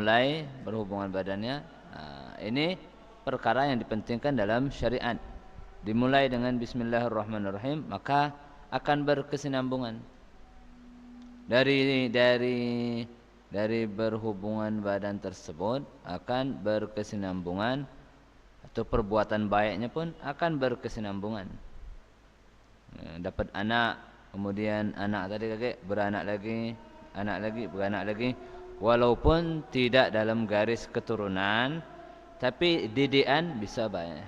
memulai berhubungan badannya. Ini perkara yang dipentingkan dalam syariat. Dimulai dengan bismillahirrahmanirrahim, maka akan berkesinambungan. Dari berhubungan badan tersebut akan berkesinambungan, atau perbuatan baiknya pun akan berkesinambungan. Dapat anak, kemudian anak tadi kakek beranak lagi, anak lagi, beranak lagi, walaupun tidak dalam garis keturunan, tapi didikan bisa baik.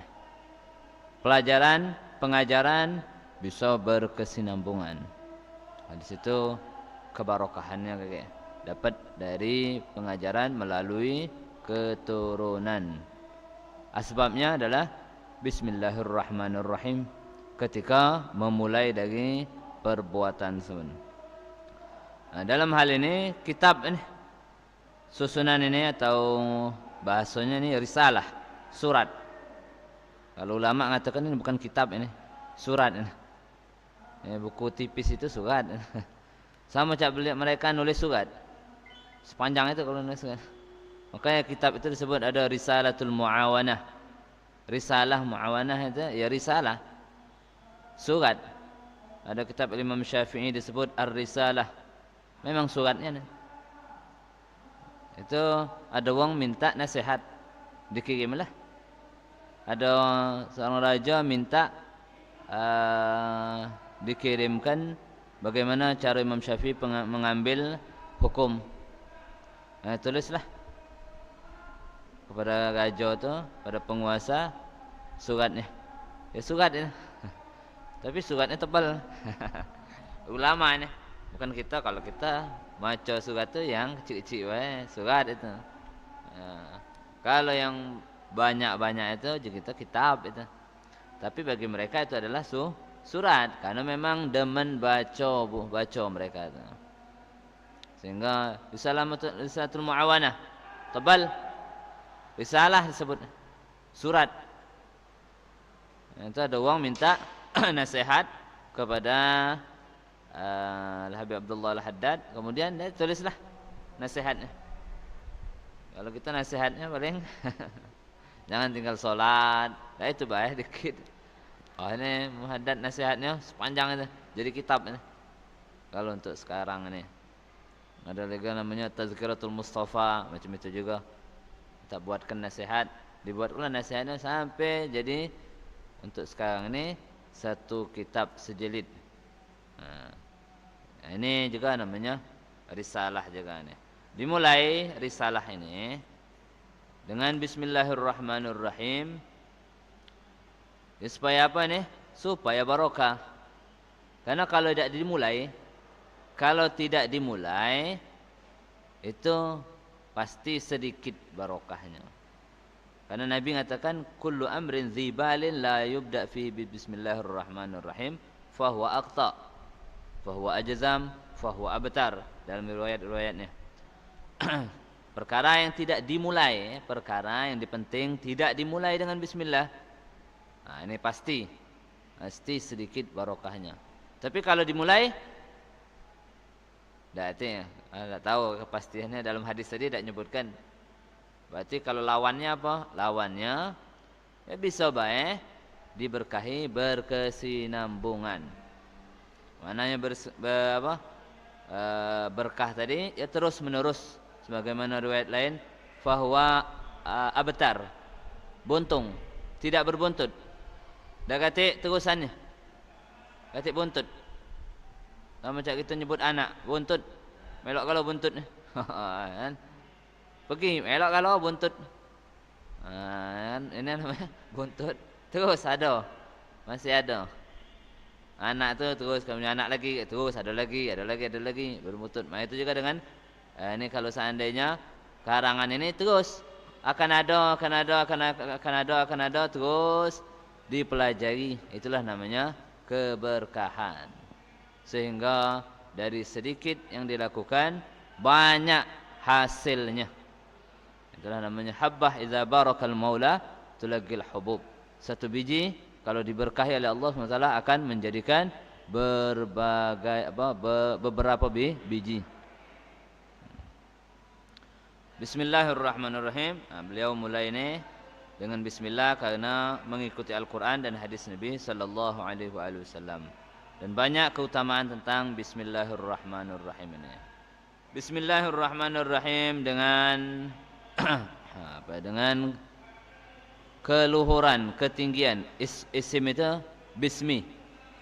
Pelajaran, pengajaran bisa berkesinambungan. Di situ kebarokahannya kakek. Dapat dari pengajaran melalui keturunan. Asbabnya adalah bismillahirrahmanirrahim ketika memulai dari perbuatan sun. Dalam hal ini kitab ini, susunan ini atau bahasanya ini risalah, surat. Kalau ulama mengatakan ini bukan kitab, ini surat ini. Buku tipis itu surat. Sama cak beliau mereka nulis surat. Sepanjang itu kalau nulis surat. Makanya kitab itu disebut ada Risalatul Muawanah. Risalah Muawanah itu ya risalah, surat. Ada kitab Imam Syafi'i disebut Ar-Risalah. Memang suratnya nih. Itu ada orang minta nasihat, dikirimlah. Ada seorang raja minta dikirimkan bagaimana cara Imam Syafi'i mengambil hukum. Tulislah kepada raja itu, pada penguasa, suratnya. Ya surat ini. Tapi suratnya tebal. Ulama ini, bukan kita. Kalau kita baca surat itu yang kecil-kecil, surat itu. Kalau yang banyak-banyak itu juga kita kitab itu. Tapi bagi mereka itu adalah surat, karena memang demen baca mereka itu. Sehingga Risalatul Muawanah tebal, risalah disebut surat. Itu ada orang minta nasihat kepada Habib Abdullah Al-Haddad, kemudian dia tulislah nasihatnya. Kalau kita nasihatnya paling jangan tinggal sholat, itu baik dikit. Ini Muhaddad nasihatnya sepanjang itu, jadi kitab ini. Kalau untuk sekarang ini ada lagi namanya Tazkiratul Mustafa, macam itu juga. Kita buatkan nasihat, dibuatlah nasihatnya sampai jadi untuk sekarang ini satu kitab sejilid. Ini juga namanya risalah juga nih. Dimulai risalah ini dengan bismillahirrahmanirrahim. Ya, supaya apa nih? Supaya barokah. Karena kalau tidak dimulai itu pasti sedikit barokahnya. Karena Nabi mengatakan kullu amrin dzibalin la yubda fi bismillahirrahmanirrahim fahuwa aqta, fahuwa ajzam, fahuwa abtar, dalam riwayat-riwayatnya. Perkara yang tidak dimulai, perkara yang dipenting tidak dimulai dengan bismillah, ini pasti sedikit barokahnya. Tapi kalau dimulai, tidak tahu kepastiannya. Dalam hadis tadi tidak menyebutkan. Berarti kalau lawannya apa? Lawannya ya bisa baik diberkahi berkesinambungan. Mananya berkah tadi ya terus menerus, sebagaimana riwayat lain fahuwa abtar, buntung, tidak berbuntut. Dah katik terusannya, katik buntut. Sama macam kita nyebut anak buntut, melok kalau buntut kan. Pergi melok kalau buntut. Ini namanya buntut. Terus ada, masih ada. Anak tu terus, kalau punya anak lagi terus ada lagi berbuntut. Itu juga dengan ini kalau seandainya karangan ini terus akan ada terus dipelajari. Itulah namanya keberkahan. Sehingga dari sedikit yang dilakukan banyak hasilnya. Itulah namanya habbah idza barakal maula tulaqil hubub. Satu biji kalau diberkahi oleh Allah SWT akan menjadikan beberapa biji. Bismillahirrahmanirrahim. Beliau mulai ini dengan bismillah karena mengikuti Al-Quran dan hadis Nabi sallallahu alaihi wasallam. Dan banyak keutamaan tentang bismillahirrahmanirrahim ini. Bismillahirrahmanirrahim dengan dengan keluhuran, ketinggian. Isim itu bismi.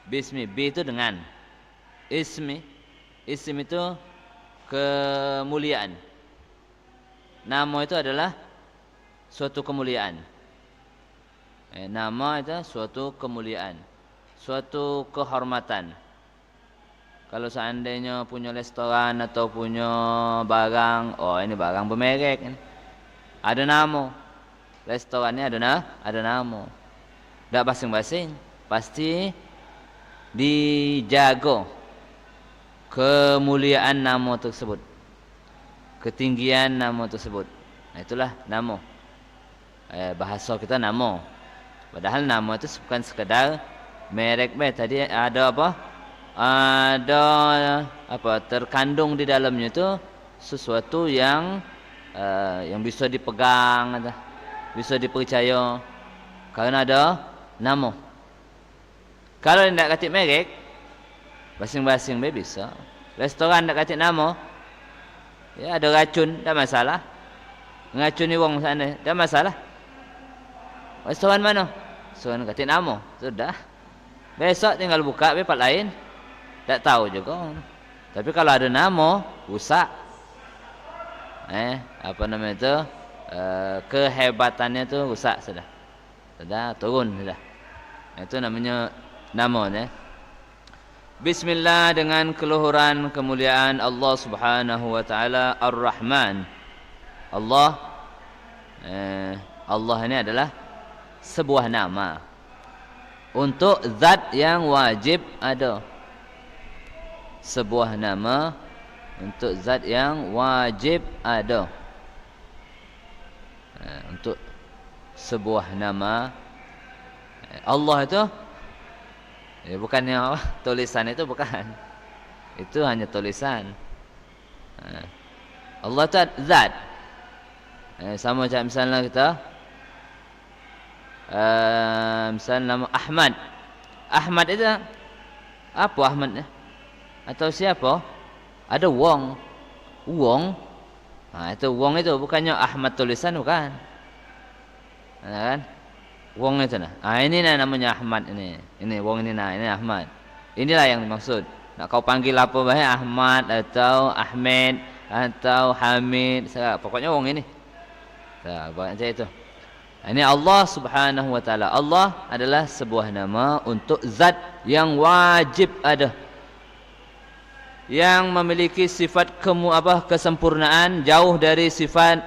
Bismi, bi itu dengan. Isim itu kemuliaan. Nama itu adalah suatu kemuliaan. Nama itu suatu kemuliaan, suatu kehormatan. Kalau seandainya punya restoran atau punya barang, oh ini barang bermerek, ada nama. Restorannya ada nama. Tak basing-basing, pasti dijaga kemuliaan nama tersebut, ketinggian nama tersebut. Nah, itulah nama. Bahasa kita nama. Padahal nama itu bukan sekadar merek. Tadi ada apa? Ada apa? Terkandung di dalamnya itu sesuatu yang bisa dipegang, bisa dipercaya. Karena ada nama. Kalau tidak katik merek, basing-basing bisa. Restoran tidak katik nama, ya ada racun, tak masalah. Ngacuni wong sana, tak masalah. Restoran mana? Restoran katik nama, sudah. Besok tinggal buka tempat lain, tak tahu juga. Tapi kalau ada nama, rusak. Apa namanya itu? Kehebatannya tu rusak sudah. Sudah turun sudah. Itu namanya nama ya. Bismillah dengan keluhuran kemuliaan Allah Subhanahu wa taala Ar-Rahman. Allah ini adalah sebuah nama untuk zat yang wajib ada. Sebuah nama untuk zat yang wajib ada. Untuk sebuah nama Allah itu bukannya tulisan itu, bukan. Itu hanya tulisan. Allah itu zat. Sama macam misalnya kita misalnya nama Ahmad. Ahmad itu apa Ahmad? Atau siapa? Ada wong. Itu wong itu bukannya Ahmad tulisan, bukan. Kan? Wong itu ini namanya Ahmad ini. Ini wong ini ini Ahmad. Inilah yang dimaksud. Nak kau panggil apa baik, Ahmad atau Ahmed atau Hamid, pokoknya wong ini. Baca itu. Ini Allah Subhanahu wa taala. Allah adalah sebuah nama untuk zat yang wajib ada, yang memiliki sifat kesempurnaan, jauh dari sifat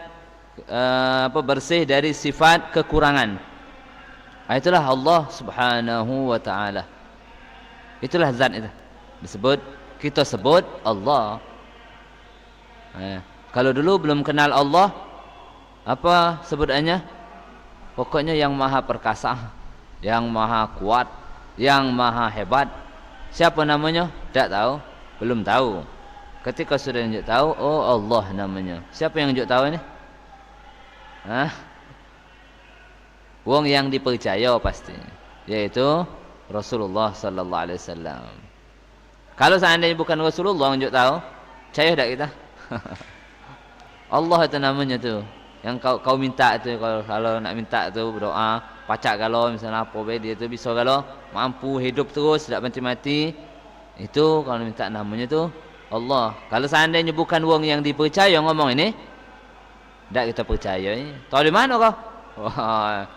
bersih dari sifat kekurangan. Itulah Allah Subhanahu wa taala. Itulah zat itu. Kita sebut Allah. Kalau dulu belum kenal Allah, apa sebutannya? Pokoknya yang maha perkasa, yang maha kuat, yang maha hebat. Siapa namanya? Tak tahu, belum tahu. Ketika sudah tunjuk tahu, oh Allah namanya. Siapa yang tunjuk tahu ini? Wong yang dipercaya pasti, yaitu Rasulullah sallallahu alaihi wasallam. Kalau seandainya bukan Rasulullah yang tunjuk tahu, percaya tak kita? Allah itu namanya tu. Yang kau minta tu, kalau nak minta tu berdoa, pacak kalau misalnya apa dia tu bisa, kalau mampu hidup terus tidak mati-mati, itu kalau minta namanya tu Allah. Kalau seandainya bukan wong yang dipercaya ngomong ini, tak kita percaya ini. Tahu di mana kau?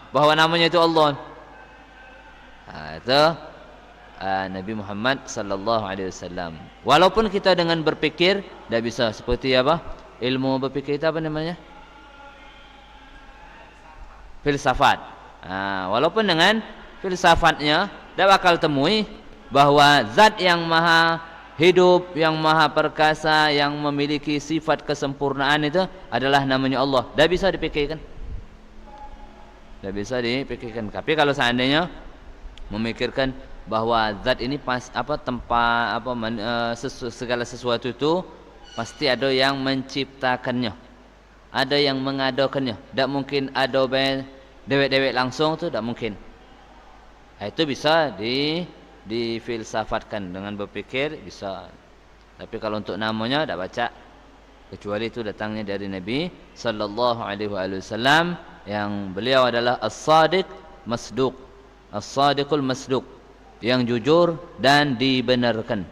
Bahawa namanya itu Allah. Itu Nabi Muhammad sallallahu alaihi wasallam. Walaupun kita dengan berpikir tak bisa, seperti apa? Ilmu berpikir itu apa namanya? Filsafat. Walaupun dengan filsafatnya tak bakal temui bahawa zat yang maha hidup, yang maha perkasa, yang memiliki sifat kesempurnaan itu adalah namanya Allah. Tak bisa dipikirkan. Tak bisa dipikirkan. Tapi kalau seandainya memikirkan bahawa zat ini segala sesuatu itu pasti ada yang menciptakannya. ada yang mengadakannya. Tak mungkin ada dewek-dewek langsung tu, tak mungkin. Itu bisa difilsafatkan dengan berfikir, bisa. Tapi kalau untuk namanya tak baca, kecuali itu datangnya dari Nabi sallallahu alaihi wasallam yang beliau adalah as-sadiq masduq, as-sadiqul masduq, yang jujur dan dibenarkan.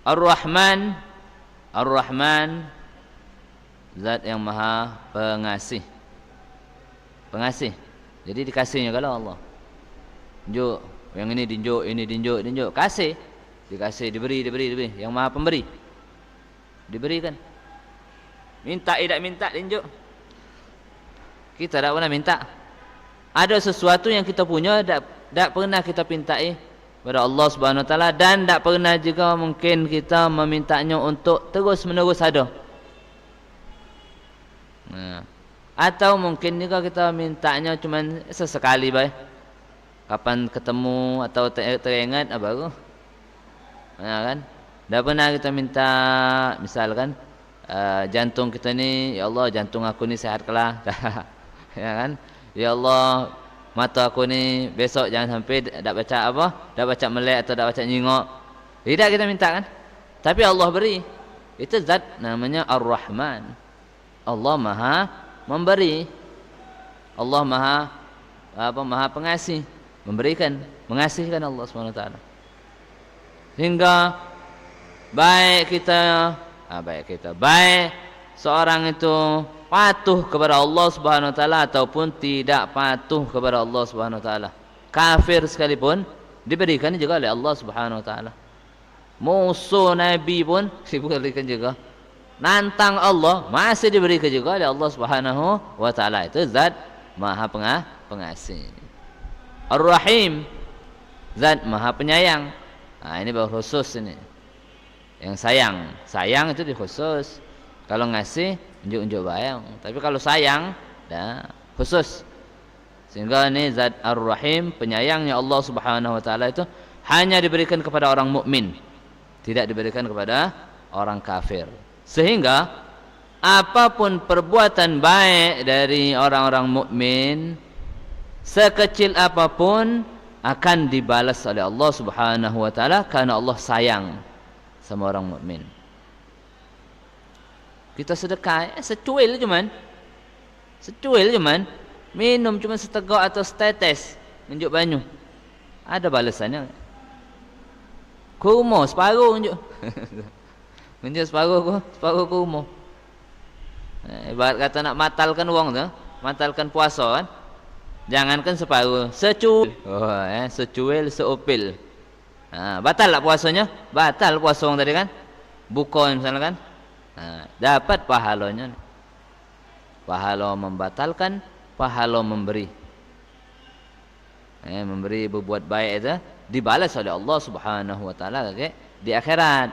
Ar-Rahman, Ar-Rahman, zat yang maha pengasih. Pengasih. Jadi dikasihnya kalau Allah. Tunjuk, yang ini dinjuk, ini dinjuk. Kasih. Dikasih, diberi. Yang maha pemberi. Diberikan. Minta, tidak minta, dinjuk. Kita tak pernah minta. Ada sesuatu yang kita punya, tak pernah kita pintai kepada Allah Subhanahu Wa Taala, dan tak pernah juga mungkin kita memintanya untuk terus menerus ada. Atau mungkin juga kita mintanya cuma sesekali baik. Kapan ketemu atau teringat baru. Kan? Tak pernah kita minta, misalkan jantung kita ni, ya Allah jantung aku ni sihatlah. Ya kan? Ya Allah, mata aku ni besok jangan sampai tak baca apa, tak baca melek atau tak baca nyingok. Tidak kita minta kan? Tapi Allah beri. Itu zat namanya Ar-Rahman. Allah maha memberi. Allah maha pengasih, memberikan, mengasihkan Allah Subhanahu Wa Taala. Sehingga baik seorang itu patuh kepada Allah Subhanahu Wa Taala ataupun tidak patuh kepada Allah Subhanahu Wa Taala. Kafir sekalipun diberikan juga oleh Allah Subhanahu Wa Taala. Musuh Nabi pun diberikan juga. Nantang Allah masih diberikan juga oleh Allah Subhanahu Wa Taala. Itu zat maha pengasih. Ar-Rahim, zat maha penyayang. Ini baru khusus ini. Yang sayang itu dikhusus. Kalau ngasih unjuk-unjuk bayang. Tapi kalau sayang dah khusus. Sehingga ini zat Ar-Rahim, penyayangnya Allah Subhanahu Wa Taala itu hanya diberikan kepada orang mukmin, tidak diberikan kepada orang kafir. Sehingga apapun perbuatan baik dari orang-orang mukmin, sekecil apapun, akan dibalas oleh Allah Subhanahu Wa Taala karena Allah sayang sama orang mukmin. Kita sedekah secuil cuman minum cuma setegak atau setetes unjuk banyu, ada balasannya. Kurma separuh unjuk. Unjuk separuh kurma. Ibarat kata nak matalkan wang tu, matalkan puasa kan. Jangankan separuh, secuil. Secuil seupil. Batal tak puasanya? Batal puasa orang tadi kan? Buka misalnya kan? Dapat pahalanya. Pahala membatalkan, pahala memberi. Memberi berbuat baik itu dibalas oleh Allah Subhanahu Wa Taala di akhirat.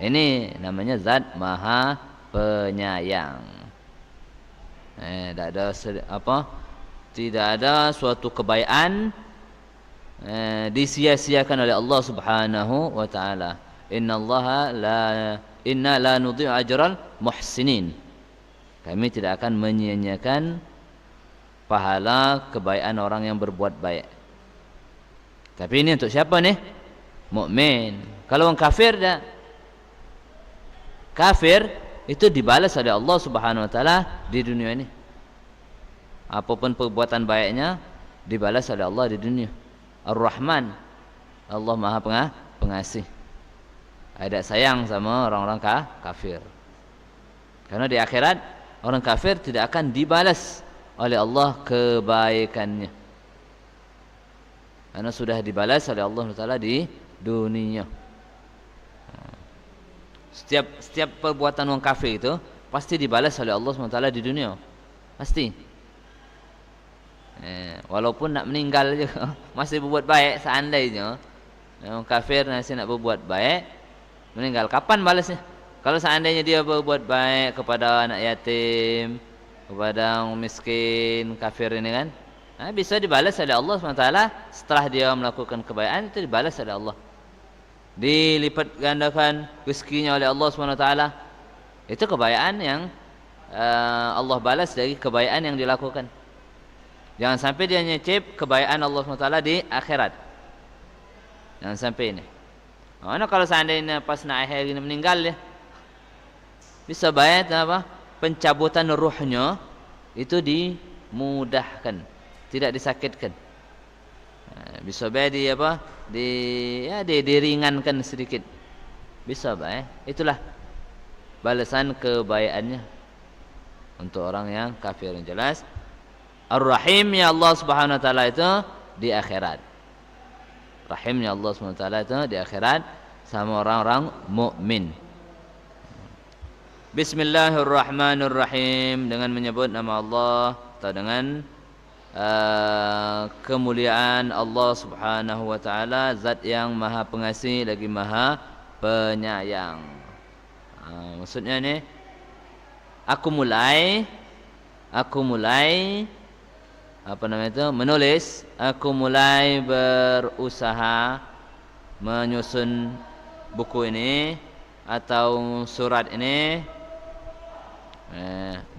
Ini namanya zat maha penyayang. Tidak ada suatu kebaikan disia-siakan oleh Allah Subhanahu Wa Taala. Inna la nudhi'u ajral muhsinin. Kami tidak akan menyia-nyiakan pahala kebaikan orang yang berbuat baik. Tapi ini untuk siapa nih? Mukmin. Kalau orang kafir dah. Kafir itu dibalas oleh Allah Subhanahu Wa Taala di dunia ini. Apapun perbuatan baiknya dibalas oleh Allah di dunia. Ar-Rahman, Allah maha pengasih. Ada sayang sama orang-orang kafir. Karena di akhirat orang kafir tidak akan dibalas oleh Allah kebaikannya, karena sudah dibalas oleh Allah Taala di dunia. Setiap perbuatan orang kafir itu pasti dibalas oleh Allah Taala di dunia, pasti. Walaupun nak meninggal juga masih berbuat baik, seandainya orang kafir masih nak berbuat baik, meninggal kapan balasnya? Kalau seandainya dia berbuat baik kepada anak yatim, kepada orang miskin, kafir ini kan, bisa dibalas oleh Allah SWT. Setelah dia melakukan kebaikan itu dibalas oleh Allah. dilipat gandakan rezekinya oleh Allah SWT. Itu kebaikan yang Allah balas dari kebaikan yang dilakukan. Jangan sampai dia nyecip kebaikan Allah SWT di akhirat. Jangan sampai ini. Mana kalau seandainya pas nak akhir ini meninggal ya, bisa baik apa? Pencabutan ruhnya itu dimudahkan, tidak disakitkan. Bisa baik di apa? Diringankan sedikit. Bisa baik. Itulah balasan kebaikannya untuk orang yang kafir. Yang jelas Ar-Rahim ya Allah Subhanahu wa taala itu di akhirat. Rahimnya Allah Subhanahu wa taala itu di akhirat sama orang-orang mukmin. Bismillahirrahmanirrahim, dengan menyebut nama Allah atau dengan kemuliaan Allah Subhanahu wa taala, zat yang Maha Pengasih lagi Maha Penyayang. Maksudnya ni aku mulai menulis, aku mulai berusaha menyusun buku ini atau surat ini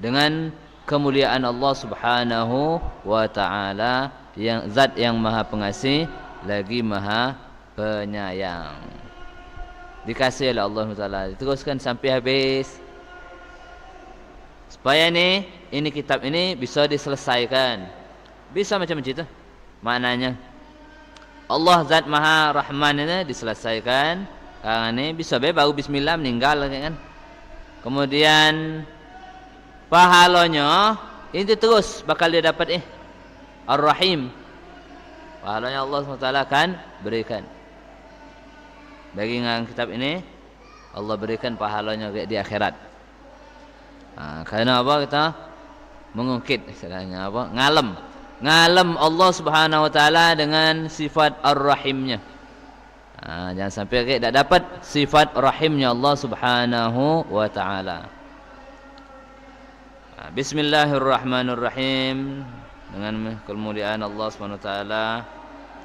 dengan kemuliaan Allah Subhanahu wa taala, yang zat yang Maha Pengasih lagi Maha Penyayang. Dikasih oleh Allah Taala, diteruskan sampai habis supaya ini kitab ini bisa diselesaikan. Bisa macam itu maknanya. Allah zat Maha Rahman ini diselesaikan. Ini bisa baru bismillah meninggal kan. Kemudian pahalanya itu terus bakal dia dapat Ar-Rahim. Pahalanya Allah SWT akan berikan. Bagi yang kitab ini Allah berikan pahalanya di akhirat. Karena apa? Kita mengungkit istilahnya apa? Ngalam Allah Subhanahu wa taala dengan sifat Ar-Rahimnya. Jangan sampai kita tidak dapat sifat Rahimnya Allah Subhanahu wa taala. Bismillahirrahmanirrahim, dengan kemuliaan Allah Subhanahu wa taala,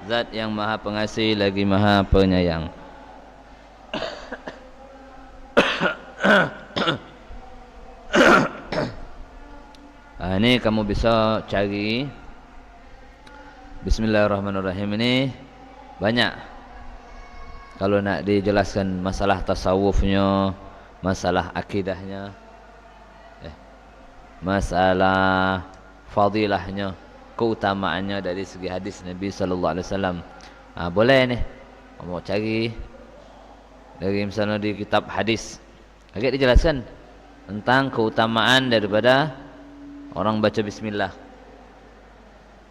zat yang Maha Pengasih lagi Maha Penyayang. Ini kamu bisa cari Bismillahirrahmanirrahim ini banyak. Kalau nak dijelaskan masalah tasawufnya, masalah akidahnya, masalah fadilahnya, keutamaannya dari segi hadis Nabi sallallahu alaihi wasallam. Boleh nih mau cari dari misalnya di kitab hadis. Agak dijelaskan tentang keutamaan daripada orang baca bismillah.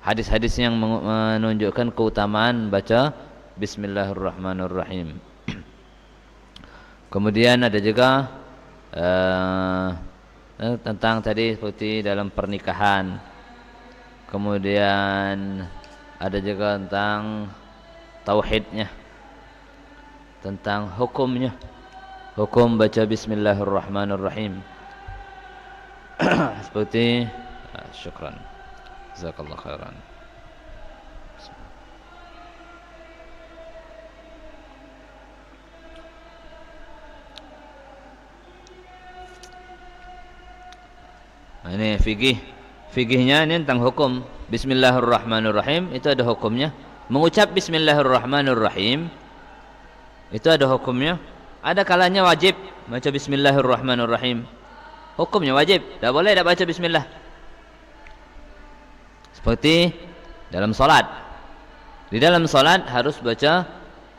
Hadis-hadis yang menunjukkan keutamaan baca Bismillahirrahmanirrahim. Kemudian ada juga tentang tadi seperti dalam pernikahan. Kemudian ada juga tentang tauhidnya, tentang hukumnya, hukum baca Bismillahirrahmanirrahim. Seperti syukran, jazakallah khairan. Ini fikihnya ini tentang hukum Bismillahirrahmanirrahim, itu ada hukumnya. Mengucap Bismillahirrahmanirrahim itu ada hukumnya. Ada kalanya wajib baca Bismillahirrahmanirrahim. Hukumnya wajib, tak boleh tak baca bismillah. Seperti dalam solat. Di dalam solat harus baca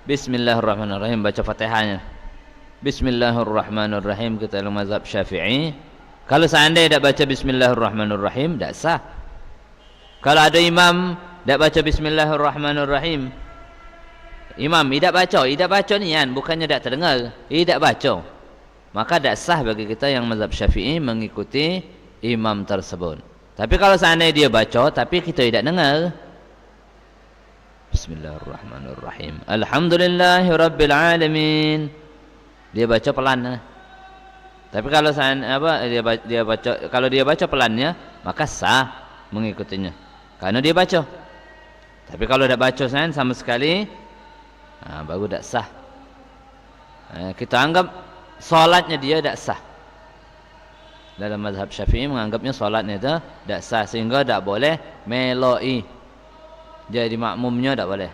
Bismillahirrahmanirrahim, baca Fatihahnya. Bismillahirrahmanirrahim kita dalam mazhab Syafi'i. Kalau seandainya tak baca Bismillahirrahmanirrahim, tak sah. Kalau ada imam tak baca Bismillahirrahmanirrahim, imam tidak baca ni kan, bukannya tak terdengar, tidak baca, maka tak sah bagi kita yang mazhab Syafi'i mengikuti imam tersebut. Tapi kalau seandainya dia baca tapi kita tidak dengar, Bismillahirrahmanirrahim, Alhamdulillahirabbil alamin, dia baca pelan. Tapi kalau dia baca pelannya, maka sah mengikutinya karena dia baca. Tapi kalau tidak baca sama sekali, baru tak sah. Kita anggap solatnya dia tidak sah. Dalam mazhab Syafi'i menganggapnya solatnya itu tidak sah, sehingga tidak boleh meloi. Jadi makmumnya tidak boleh.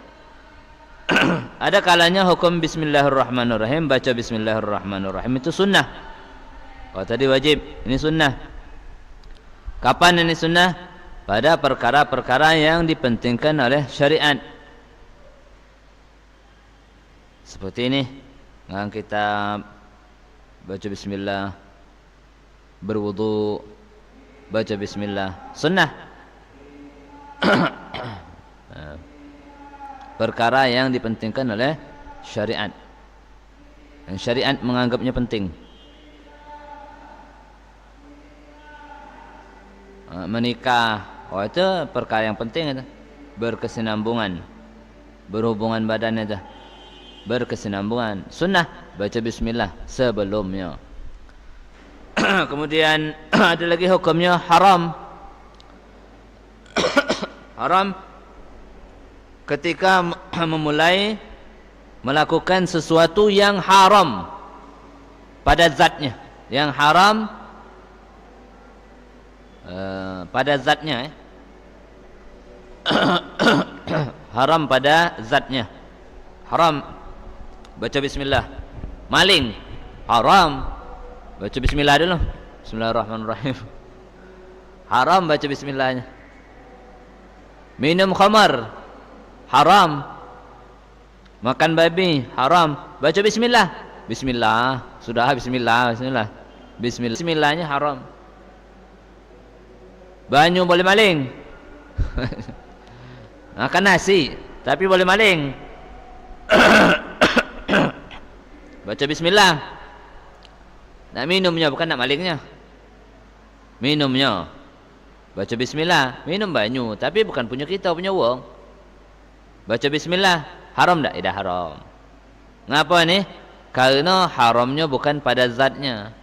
Ada kalanya hukum bismillahirrahmanirrahim, baca bismillahirrahmanirrahim itu sunnah. Kalau tadi wajib, ini sunnah. Kapan ini sunnah? Pada perkara-perkara yang dipentingkan oleh syariat. Seperti ini, yang kita baca bismillah, berwudu, baca bismillah, sunnah. Perkara yang dipentingkan oleh syariat, yang syariat menganggapnya penting. Menikah, oh itu perkara yang penting itu. Berkesinambungan, berhubungan badan itu, berkesinambungan, sunnah baca bismillah sebelumnya. Kemudian ada lagi hukumnya haram. Haram ketika memulai melakukan sesuatu yang haram pada zatnya, yang haram pada zatnya, haram pada zatnya, haram baca bismillah. Maling, haram baca bismillah dulu, bismillahirrahmanirrahim, haram baca bismillahnya. Minum khamar, haram. Makan babi, haram. Baca bismillah. Bismillah. Sudah bismillah, bismillah. Bismillah. Bismillahnya haram. Banyu boleh maling. Makan nasi, tapi boleh maling. Baca bismillah. Nak minumnya, bukan nak malingnya. Minumnya. Baca bismillah. Minum banyu, tapi bukan punya kita, punya wong. Baca bismillah, haram tak? Tidak haram. Ngapa ni? Karena haramnya bukan pada zatnya.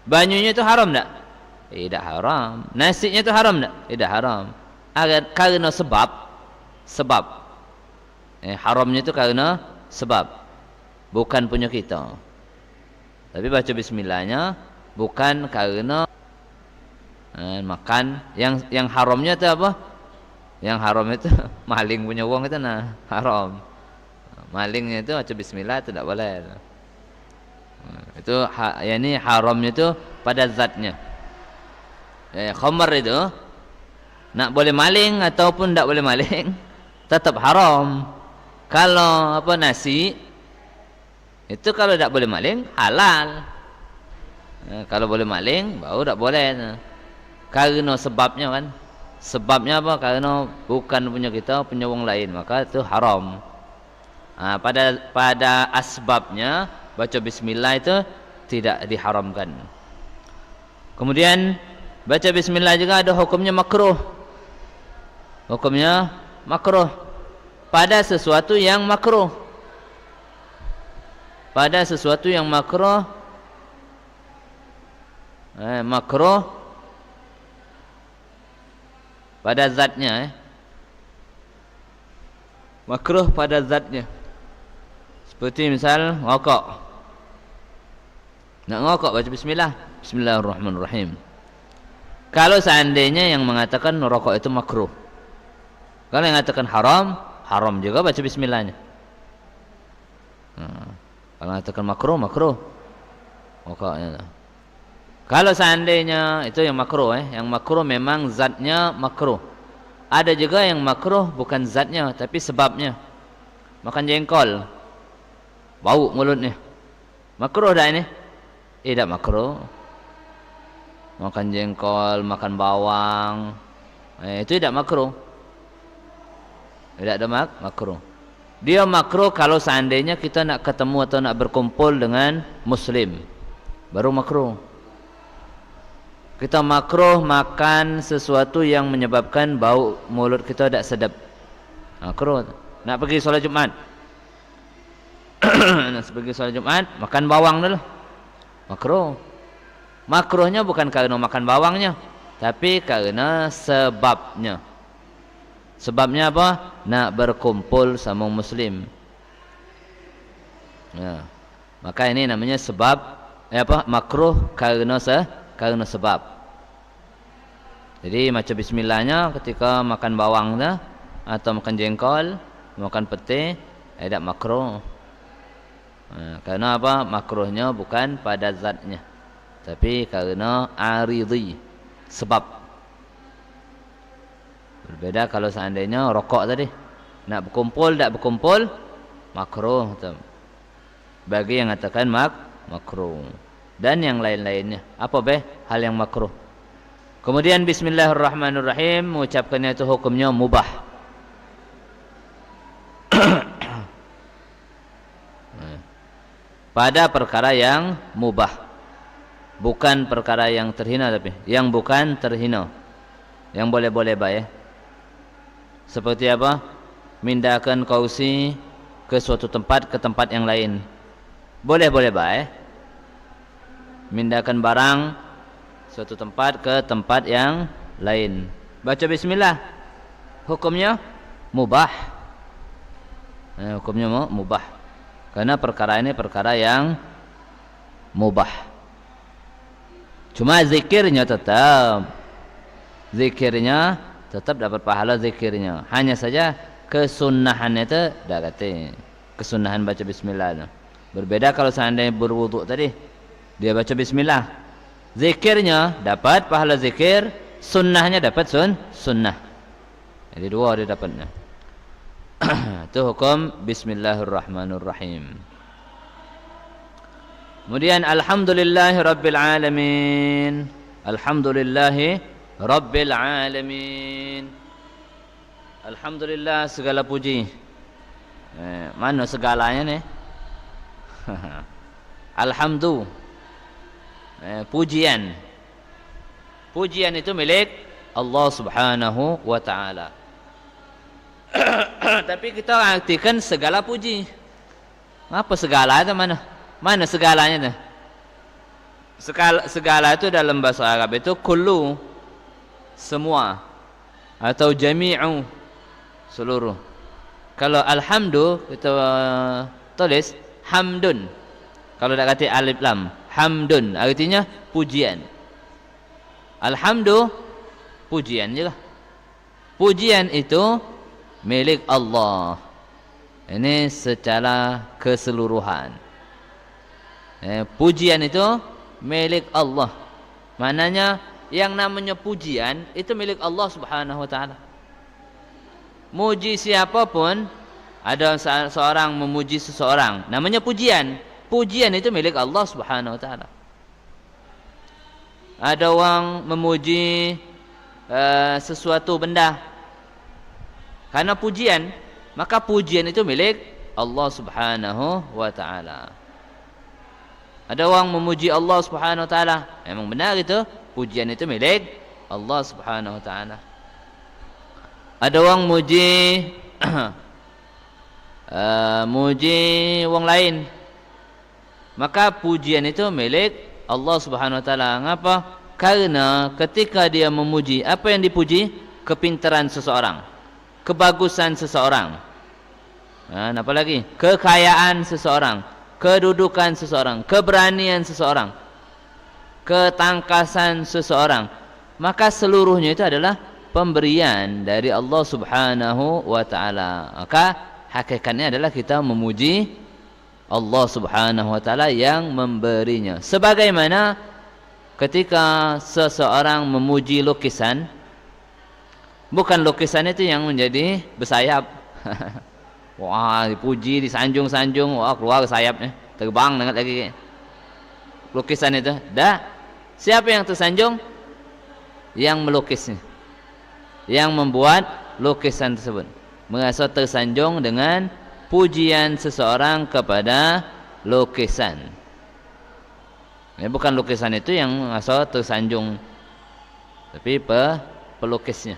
Banyunya itu haram tak? Tidak haram. Nasinya itu haram tak? Tidak haram. Karena sebab. Haramnya itu karena sebab, bukan punya kita. Tapi baca bismillahnya bukan karena makan. Yang haramnya itu apa? Yang haram itu maling punya uang itu haram. Malingnya itu baca bismillah itu tidak boleh. Itu ini haramnya itu pada zatnya. Khamar itu nak boleh maling ataupun tidak boleh maling tetap haram. Kalau nasi itu kalau tidak boleh maling halal. Kalau boleh maling baru tak boleh. Karena sebabnya kan. Sebabnya apa? Karena bukan punya kita, punya orang lain, maka itu haram. Pada asbabnya baca bismillah itu tidak diharamkan. Kemudian baca bismillah juga ada hukumnya makruh. Hukumnya makruh pada sesuatu yang makruh. Pada sesuatu yang makruh, makruh pada zatnya, makruh pada zatnya. Seperti misal ngokok. Nak ngokok baca bismillah, bismillahirrahmanirrahim. Kalau seandainya yang mengatakan rokok itu makruh, kalau yang mengatakan haram, haram juga baca bismillahnya. Kalau mengatakan makruh, makruh ngokoknya. Kalau seandainya itu yang makruh, yang makruh memang zatnya makruh. Ada juga yang makruh bukan zatnya tapi sebabnya. Makan jengkol, bau mulutnya, makruh dah ini? Tidak makruh. Makan jengkol, makan bawang, itu tidak makruh. Tidak ada makruh. Dia makruh kalau seandainya kita nak ketemu atau nak berkumpul dengan muslim, baru makruh. Kita makruh makan sesuatu yang menyebabkan bau mulut kita tak sedap. Makruh. Nak pergi solat Jumat. Nak pergi solat Jumat, makan bawang dulu. Makruh. Makruhnya bukan karena makan bawangnya, tapi karena sebabnya. Sebabnya apa? Nak berkumpul sama muslim. Ya. Maka ini namanya sebab makruh karena sebab. Jadi macam bismillahnya ketika makan bawang dah atau makan jengkol, makan pete, tidak makruh. Karena apa? Makruhnya bukan pada zatnya, tapi karena aridhi, sebab. Berbeda kalau seandainya rokok tadi, nak berkumpul tak berkumpul, makruh. Bagi yang mengatakan makruh. Dan yang lain-lainnya. Apa hal yang makruh? Kemudian bismillahirrahmanirrahim, mengucapkannya itu hukumnya mubah. Pada perkara yang mubah, bukan perkara yang terhina, tapi yang bukan terhina, yang boleh-boleh baik. Seperti apa? Mindahkan kausi ke suatu tempat ke tempat yang lain, boleh-boleh baik. Mindahkan barang suatu tempat ke tempat yang lain, baca bismillah, hukumnya mubah. Hukumnya mubah, karena perkara ini perkara yang mubah. Cuma zikirnya tetap dapat pahala zikirnya. Hanya saja kesunahannya itu dah kata kesunahan baca bismillah. Berbeda kalau seandainya berwuduk tadi, dia baca bismillah, zikirnya dapat pahala zikir, sunnahnya dapat sunnah. Jadi dua dia dapatnya. Itu hukum bismillahirrahmanirrahim. Kemudian alhamdulillahi rabbil alamin. Alhamdulillahi rabbil alamin. Alhamdulillah, segala puji. Mana segalanya ni? Alhamdulillah, pujian. Pujian itu milik Allah Subhanahu wa taala. Tapi kita artikan segala puji. Apa segala itu mana? Mana segalanya tu? Segala itu dalam bahasa Arab itu kullu, semua, atau jami'u, seluruh. Kalau alhamdu kita tulis hamdun. Kalau tak kata alif lam, hamdun artinya pujian. Alhamdu pujian juga. Pujian itu milik Allah. Ini secara keseluruhan. Pujian itu milik Allah. Maknanya yang namanya pujian itu milik Allah Subhanahu wa taala. Muji siapapun, ada seorang memuji seseorang, namanya pujian. Pujian itu milik Allah Subhanahu wa taala. Ada orang memuji sesuatu benda karena pujian, maka pujian itu milik Allah Subhanahu wa taala. Ada orang memuji Allah Subhanahu wa taala, memang benar itu, pujian itu milik Allah Subhanahu wa taala. Ada orang muji muji orang lain, maka pujian itu milik Allah Subhanahu wa taala. Ngapa? Karena ketika dia memuji, apa yang dipuji? Kepintaran seseorang, kebagusan seseorang, apa lagi? Kekayaan seseorang, kedudukan seseorang, keberanian seseorang, ketangkasan seseorang. Maka seluruhnya itu adalah pemberian dari Allah Subhanahu wa taala. Maka hakikatnya adalah kita memuji Allah Subhanahu wa taala yang memberinya. Sebagaimana ketika seseorang memuji lukisan, bukan lukisan itu yang menjadi bersayap. Wah, dipuji, disanjung-sanjung, wah keluar sayapnya, terbang dengan lagi. Lukisan itu, dah. Siapa yang tersanjung? Yang melukisnya, yang membuat lukisan tersebut, merasa tersanjung dengan pujian seseorang kepada lukisan. Bukan lukisan itu yang merasa tersanjung, tapi pelukisnya.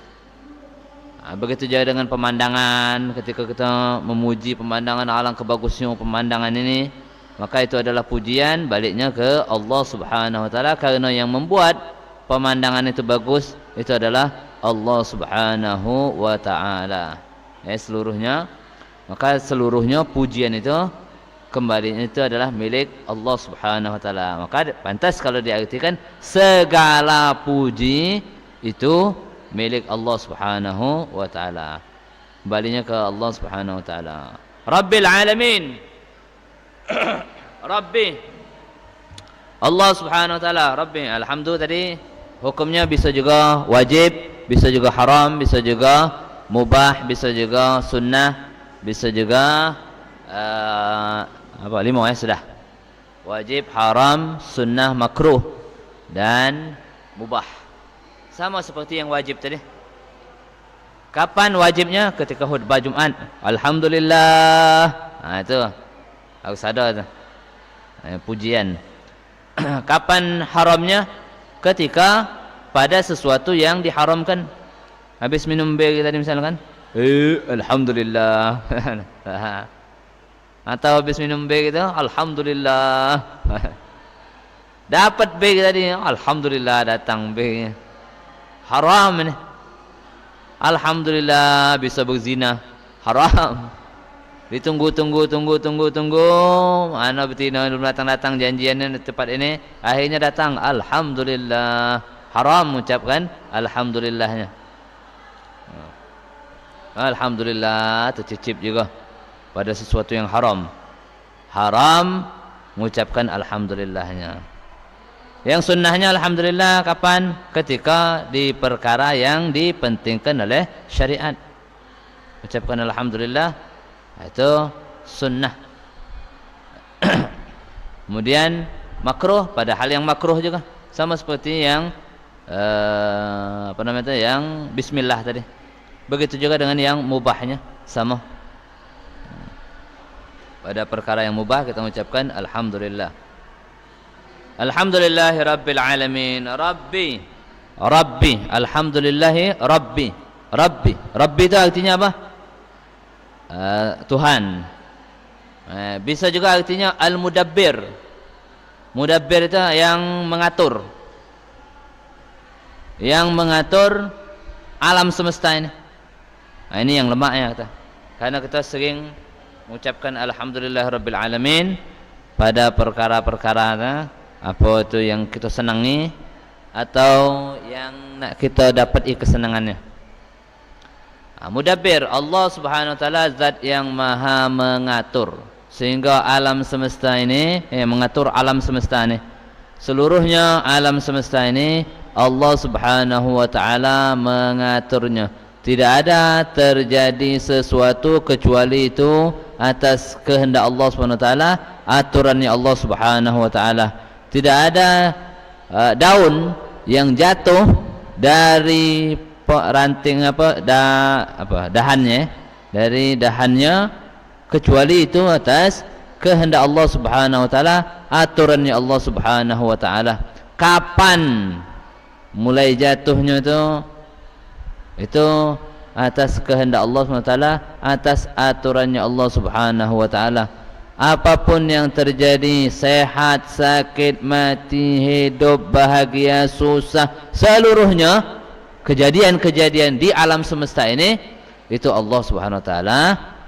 Begitu juga dengan pemandangan. Ketika kita memuji pemandangan, alam kebagusnya pemandangan ini, maka itu adalah pujian baliknya ke Allah Subhanahu wa taala, karena yang membuat pemandangan itu bagus itu adalah Allah Subhanahu wa taala. Seluruhnya, maka seluruhnya pujian itu kembalinya itu adalah milik Allah Subhanahu wa taala. Maka pantas kalau diartikan segala puji itu milik Allah Subhanahu wa taala. Kembalinya ke Allah Subhanahu wa taala. Rabbil alamin. Rabbi. Allah Subhanahu wa taala, Rabbi. Alhamdulillah tadi hukumnya bisa juga wajib, bisa juga haram, bisa juga mubah, bisa juga sunnah, bisa juga apa 5 ya sudah. Wajib, haram, sunnah, makruh dan mubah. Sama seperti yang wajib tadi. Kapan wajibnya? Ketika khutbah Jumat. Alhamdulillah. Itu harus ada tu. Pujian. Kapan haramnya? Ketika pada sesuatu yang diharamkan. Habis minum bir tadi misalkan, alhamdulillah. Atau habis minum bir gitu, alhamdulillah. Dapat bir tadi, alhamdulillah datang birnya. Haram ni. Alhamdulillah bisa berzina. Haram. Ditunggu. Mana betina belum datang janjiannya tepat ini. Akhirnya datang. Alhamdulillah. Haram mengucapkan alhamdulillahnya. Alhamdulillah tercicip juga pada sesuatu yang haram. Haram mengucapkan alhamdulillahnya. Yang sunnahnya alhamdulillah kapan? Ketika di perkara yang dipentingkan oleh syariat. Ucapkan alhamdulillah itu sunnah. Kemudian makruh pada hal yang makruh juga sama seperti yang apa namanya itu yang bismillah tadi. Begitu juga dengan yang mubahnya sama. Pada perkara yang mubah kita mengucapkan alhamdulillah. Alhamdulillahi rabbil alamin. Rabbi. Alhamdulillahi rabbi. Rabbi itu artinya apa? Tuhan. Bisa juga artinya al-mudabbir. Mudabbir itu yang mengatur. Yang mengatur alam semesta ini. Ini yang lemaknya kata. Karena kita sering mengucapkan alhamdulillah rabbil alamin pada perkara-perkara apa itu yang kita senangi atau yang nak kita dapat kesenangannya. Mudabbir, Allah Subhanahu wa taala zat yang maha mengatur sehingga alam semesta ini mengatur alam semesta ini. Seluruhnya alam semesta ini Allah Subhanahu wa taala mengaturnya. Tidak ada terjadi sesuatu kecuali itu atas kehendak Allah Subhanahu wa taala, aturannya Allah Subhanahu wa taala. Tidak ada daun yang jatuh dari ranting dahannya, dari dahannya kecuali itu atas kehendak Allah Subhanahu wa taala, aturannya Allah Subhanahu wa taala. Kapan mulai jatuhnya itu atas kehendak Allah Subhanahu wa taala, atas aturannya Allah Subhanahu wa taala. Apapun yang terjadi, sehat, sakit, mati, hidup, bahagia, susah, seluruhnya kejadian-kejadian di alam semesta ini itu Allah Subhanahu wa taala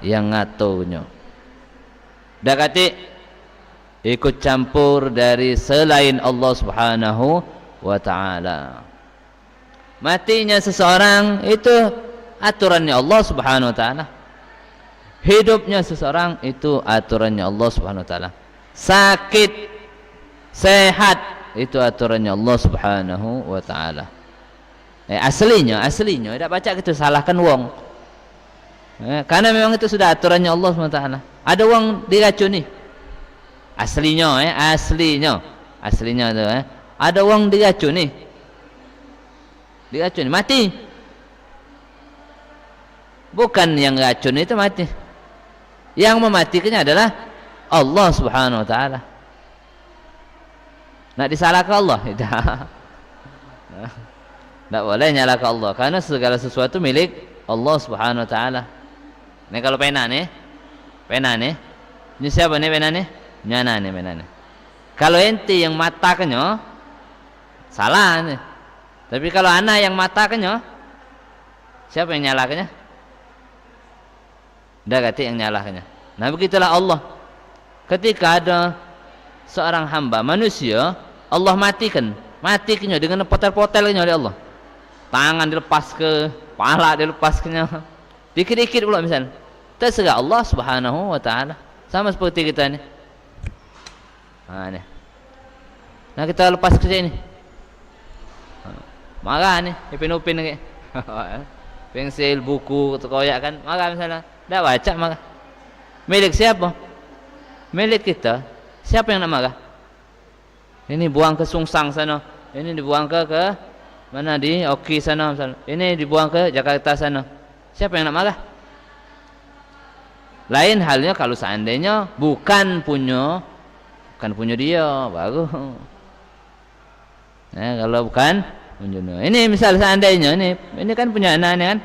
yang ngaturnya. Dak kati ikut campur dari selain Allah Subhanahu wa taala. Matinya seseorang itu aturannya Allah Subhanahu wa taala. Hidupnya seseorang itu aturannya Allah Subhanahu wa taala. Sakit, sehat itu aturannya Allah Subhanahu wa taala. Aslinya tidak baca kita salahkan wong. Karena memang itu sudah aturannya Allah Subhanahu wa taala. Ada wong diracuni. Aslinya tu ada wong diracuni. Diracuni mati. Bukan yang racun itu mati. Yang mematikannya adalah Allah Subhanahu wa taala. Nak disalahkan Allah? Tak boleh nyalahkan Allah karena segala sesuatu milik Allah Subhanahu wa taala. Ini kalau pena nih. Ini siapa nih pena nih? Nyana nih pena nih. Kalau ente yang matakannya salah nih. Tapi kalau anak yang matakannya, siapa yang nyalahkannya? Dah kata yang nyalahkannya. Nah begitulah Allah. ketika ada seorang hamba manusia Allah matikan dengan potel-potelnya oleh Allah, tangan dilepas ke, kepala dilepas ke, dikit-dikit pula misalnya, terserah Allah subhanahu wa ta'ala, sama seperti kita ni. Nah kita lepas kerja ni, marah ni, upin-upin lagi. Pensil, buku, koyak kan, marah misalnya, dah baca marah. Milik siapa? Milik kita. Siapa yang nak marah? Ini buang ke Sungsang sana, ini dibuang ke mana di Oki sana misalnya, ini dibuang ke Jakarta sana. Siapa yang nak marah? Lain halnya kalau seandainya bukan punya dia, baru. Kalau bukan punya, ini misal seandainya ini kan punya anak kan,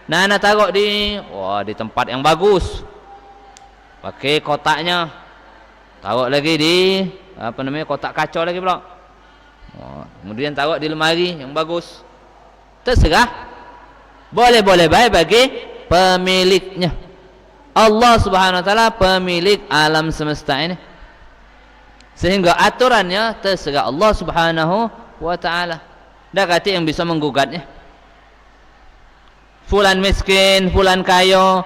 anak taruh di tempat yang bagus, pakai kotaknya, taruh lagi di kotak kacau lagi pula. Kemudian taruh di lemari yang bagus. Terserah. Boleh-boleh baik bagi pemiliknya. Allah Subhanahu wa taala pemilik alam semesta ini. Sehingga aturannya terserah Allah Subhanahu wa taala. Dah kata yang bisa menggugatnya. Fulan miskin, fulan kaya,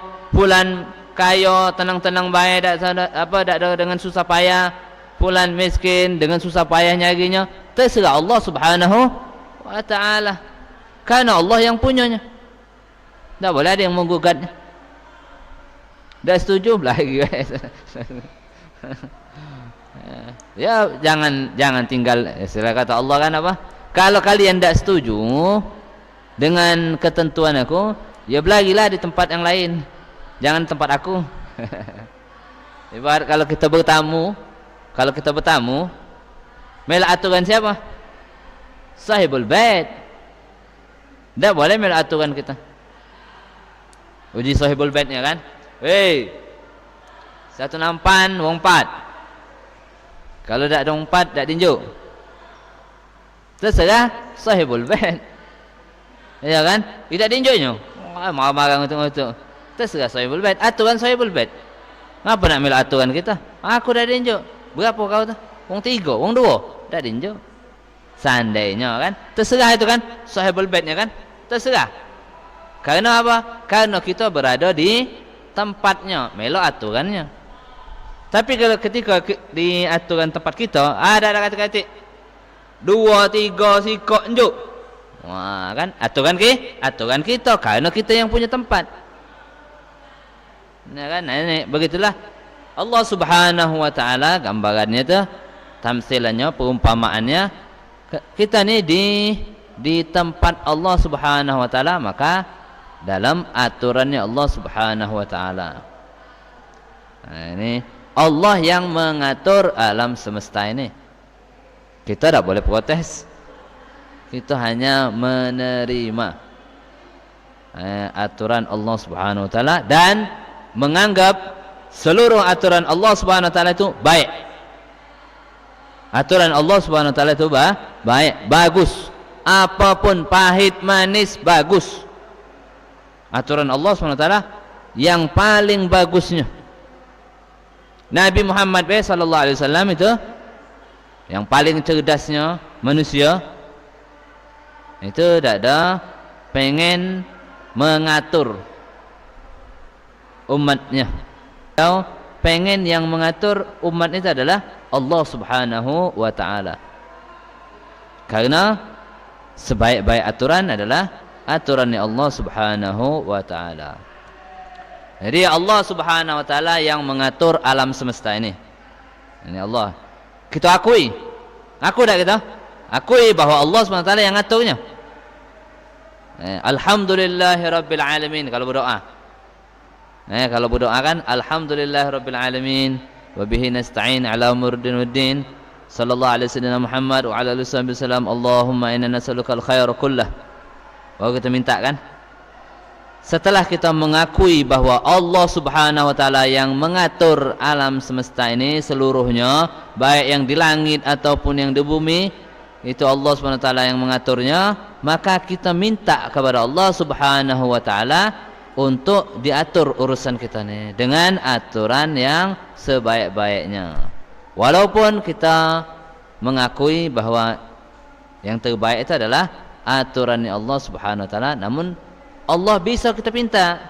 tenang-tenang baik, tak ada dengan susah payah. Fulan miskin dengan susah payah nyarinya, terserah Allah Subhanahu wa taala. Karena Allah yang punyanya. Tak boleh ada yang menggugatnya. Dah setuju lagi. Ya jangan tinggal, istilah kata Allah kan apa? Kalau kalian tak setuju dengan ketentuan aku, ya belagilah di tempat yang lain. Jangan tempat aku. Ibarat kalau kita bertamu, melak aturan siapa? Sahibul bait. Tak boleh melak aturan kita. Uji sahibul baitnya kan? Satu nampan wong 4. Kalau tak ada wong 4 tak tinjuk. Terserah sahibul bait. Ya kan? Tidak tinjuknya. Marah-marah untuk. Terserah sahibul bait. Aturan sahibul bait. Ngapa nak melak aturan kita? Aku dah tinjuk. Berapa kau tu? Wong 3, wong 2. Tak tinjuk. Seandainya kan? Terserah itu kan? Sahibul baitnya kan? Terserah. Karena apa? Karena kita berada di tempatnya, melok aturannya. Tapi kalau ketika di aturan tempat kita ada kata-kata 2, 3 sikok njuk. Wah, kan aturan kita karena kita yang punya tempat. Nah kan, ini begitulah Allah Subhanahu wa taala gambarannya tu, tamsilannya, perumpamaannya. Kita ni di tempat Allah Subhanahu wa taala, maka dalam aturannya Allah Subhanahu wa taala. Nah, ini Allah yang mengatur alam semesta ini. Kita tak boleh protes. Kita hanya menerima aturan Allah Subhanahu wa taala dan menganggap seluruh aturan Allah Subhanahu wa taala itu baik. Aturan Allah Subhanahu wa taala itu baik, bagus. Apapun pahit manis bagus. Aturan Allah SWT yang paling bagusnya. Nabi Muhammad SAW itu yang paling cerdasnya manusia. Itu tak ada pengen mengatur umatnya. Kalau pengen yang mengatur umat itu adalah Allah Subhanahu wa taala. Karena sebaik-baik aturan adalah aturannya Allah Subhanahu wa taala. Jadi Allah Subhanahu wa taala yang mengatur alam semesta ini. Ini Allah. Kita akui. Aku tak kita? Akui bahwa Allah Subhanahu wa taala yang ngaturnya. Alhamdulillahirabbil alamin kalau berdoa. Kalau berdoa kan alhamdulillahirabbil alamin wa bihi nasta'in ala umuridin waddin. Sallallahu alaihi wasallam Muhammad wa ala alihi wasallam. Allahumma inna nas'aluka al-khaira kullah. Baru kita minta kan? Setelah kita mengakui bahwa Allah Subhanahu wa taala yang mengatur alam semesta ini seluruhnya, baik yang di langit ataupun yang di bumi, itu Allah Subhanahu wa taala yang mengaturnya, maka kita minta kepada Allah Subhanahu wa taala untuk diatur urusan kita nih dengan aturan yang sebaik-baiknya. Walaupun kita mengakui bahwa yang terbaik itu adalah aturan Allah Subhanahu wa taala, namun Allah bisa kita pinta.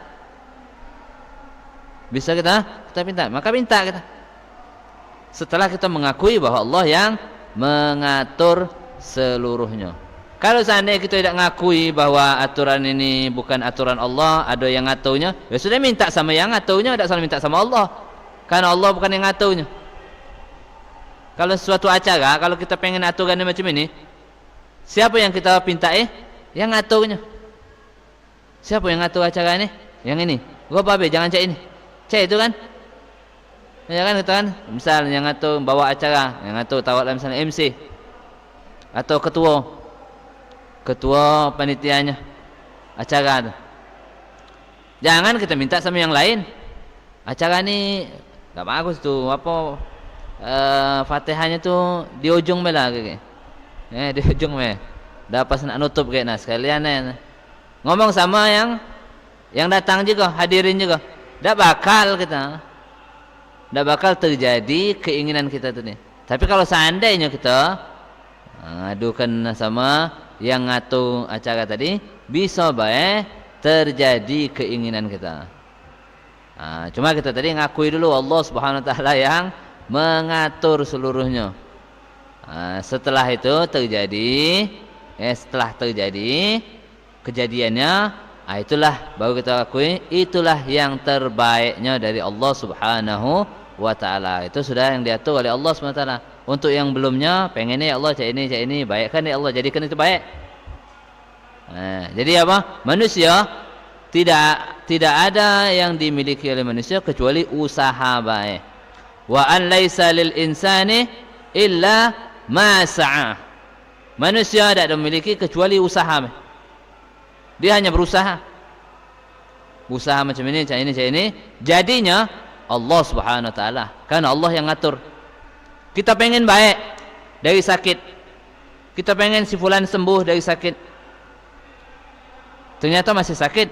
Bisa kita pinta, maka minta kita. Setelah kita mengakui bahwa Allah yang mengatur seluruhnya. Kalau seandainya kita tidak mengakui bahwa aturan ini bukan aturan Allah, ada yang ngaturnya, ya sudah minta sama yang ngaturnya, tidak salah minta sama Allah. Karena Allah bukan yang ngaturnya. Kalau suatu acara, kalau kita pengen aturannya macam ini, siapa yang kita pinta? Yang ngaturnya. Siapa yang ngatur acara ini? Yang ini. Gua babe, jangan cek ini. Cek itu kan? Ya kan, kita kan, misal yang ngatur bawa acara, yang ngatur tawak misalnya MC atau ketua panitianya acara. Jangan kita minta sama yang lain. Acara ini enggak bagus tuh, apa Fatihahnya tuh di ujung bela kayak. Di ujung me. Dah pas nak nutup kayak sekalian ngomong sama yang datang juga, hadirin juga. Enggak bakal terjadi keinginan kita tuh nih. Tapi kalau seandainya kita adukan sama yang ngatur acara tadi, bisa baik terjadi keinginan kita. Cuma kita tadi ngakui dulu Allah Subhanahu wa taala yang mengatur seluruhnya. Setelah itu terjadi, setelah terjadi kejadiannya, itulah baru kita akui itulah yang terbaiknya dari Allah Subhanahu wa taala. Itu sudah yang diatur oleh Allah Subhanahu wa taala. Untuk yang belumnya pengennya ya Allah cak ini baikkan ya Allah, jadikan itu baik. Jadi apa? Manusia tidak ada yang dimiliki oleh manusia kecuali usaha baik. Wa an laisa lil insani illa ma sa'a. Manusia tidak memiliki kecuali usaha. Dia hanya berusaha. Usaha macam ini, cak ini. Jadinya Allah Subhanahu wa taala. Karena Allah yang ngatur. Kita pengen baik dari sakit. Kita pengen si fulan sembuh dari sakit. Ternyata masih sakit.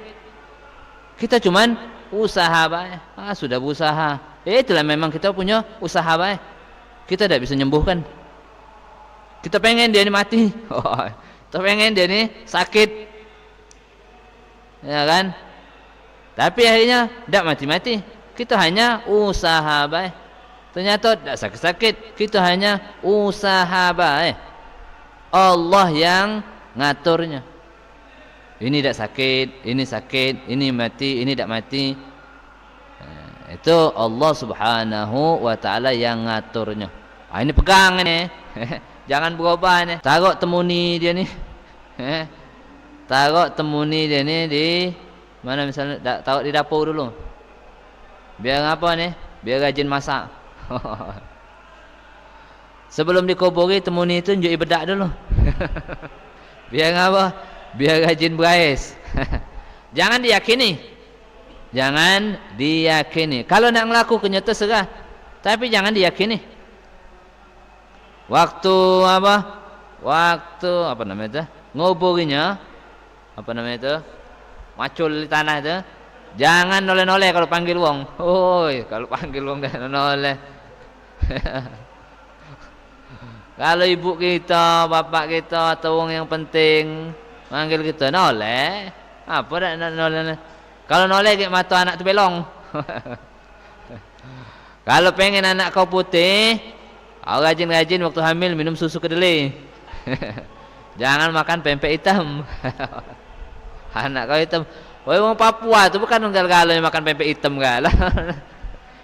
Kita cuman usaha baik. Sudah berusaha. Itulah memang kita punya usaha baik. Kita tidak bisa menyembuhkan. Kita pengen dia ini mati. Kita pengen dia ini sakit. Ya kan? Tapi akhirnya tidak mati-mati. Kita hanya usaha baik. Ternyata tidak sakit-sakit. Kita hanya usaha baik. Allah yang ngaturnya. Ini tidak sakit, ini sakit, ini mati, ini tidak mati. Itu Allah Subhanahu wa taala yang ngaturnya. Ini pegang ini. Jangan berubah nih. Taruh temuni dia nih. Taruh temuni dia nih di mana misalnya, taruh di dapur dulu. Biar apa nih? Biar rajin masak. Sebelum dikuburi temuni itu tunjuk bedak dulu. Biar apa? Biar rajin berais. Jangan diyakini. Jangan diyakini. Kalau nak ngelakukannya terserah, tapi jangan diyakini. Waktu namanya itu? Nguburinya apa namanya itu? Macul di tanah itu. Jangan noleh-noleh kalau panggil wong. Kalau panggil wong jangan noleh. Kalau ibu kita, bapak kita, atau wong yang penting manggil kita noleh. Apa dak noleh? Kalau noleh kayak mata anak tu belong. Kalau pengen anak kau putih, rajin-rajin waktu hamil minum susu kedelai. Jangan makan pempek hitam. Anak kau hitam. Orang Papua tu bukan galau yang makan pempek hitam galau.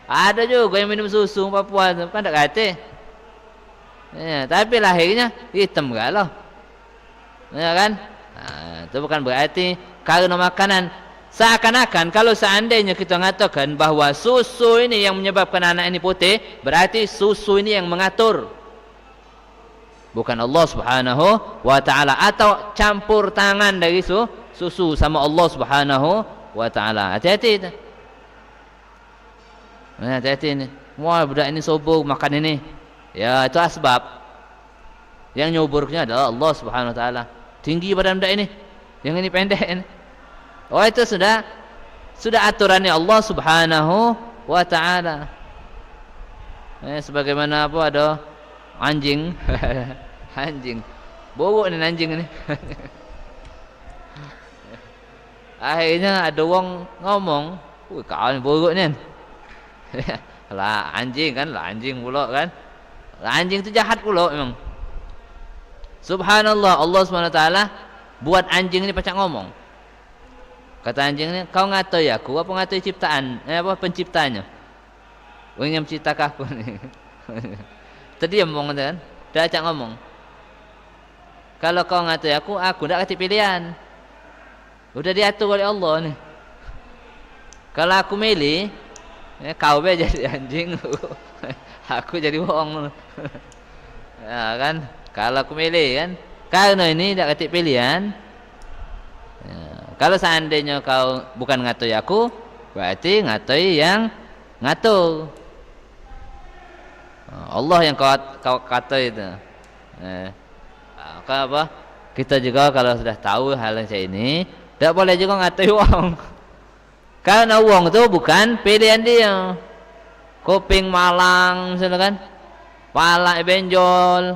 Ada juga yang minum susu Papua tu, kan tak kata. Ya, tapi lahirnya hitam galau. Ya kan? Itu bukan berarti karena makanan. Seakan-akan kalau seandainya kita mengatakan bahwa susu ini yang menyebabkan anak ini putih, berarti susu ini yang mengatur. Bukan Allah Subhanahu wa taala, atau campur tangan dari susu sama Allah Subhanahu wa taala. Hati-hati itu. Hati-hati ini. Wah, budak ini subur makan ini. Ya, itu asbab. Yang nyuburnya adalah Allah Subhanahu wa taala. Tinggi badan budak ini. Yang ini pendek ini. Itu sudah sudah aturannya Allah Subhanahu wa taala. Sebagaimana apa ada anjing. Anjing. Bobok ni anjing ni. Akhirnya ada orang ngomong, "Woi, kau ni buruk ni." Lah anjing kan, lah anjing pula kan. Lah anjing tu jahat pula memang. Subhanallah, Allah SWT buat anjing ni pacak ngomong. Kata anjing ni, "Kau ngatai aku apa ngatai ciptaan? Apa penciptanya? Orang yang menciptakan aku ni." Terdiam orang kata kan. Dah acak ngomong. Kalau kau ngatai aku tak kata pilihan. Udah diatur oleh Allah ni. Kalau aku milih, kau be jadi anjing, aku jadi orang. Ya kan? Kalau aku milih kan, karena ini tak kata pilihan. Ya. Kalau seandainya kau bukan ngatai aku, berarti ngatai yang ngatur. Allah yang kau kata itu. Apa? Kita juga kalau sudah tahu hal macam ini, tak boleh juga ngatai wong. Karena wong itu bukan pilihan dia. Kuping malang misalnya kan, palak benjol,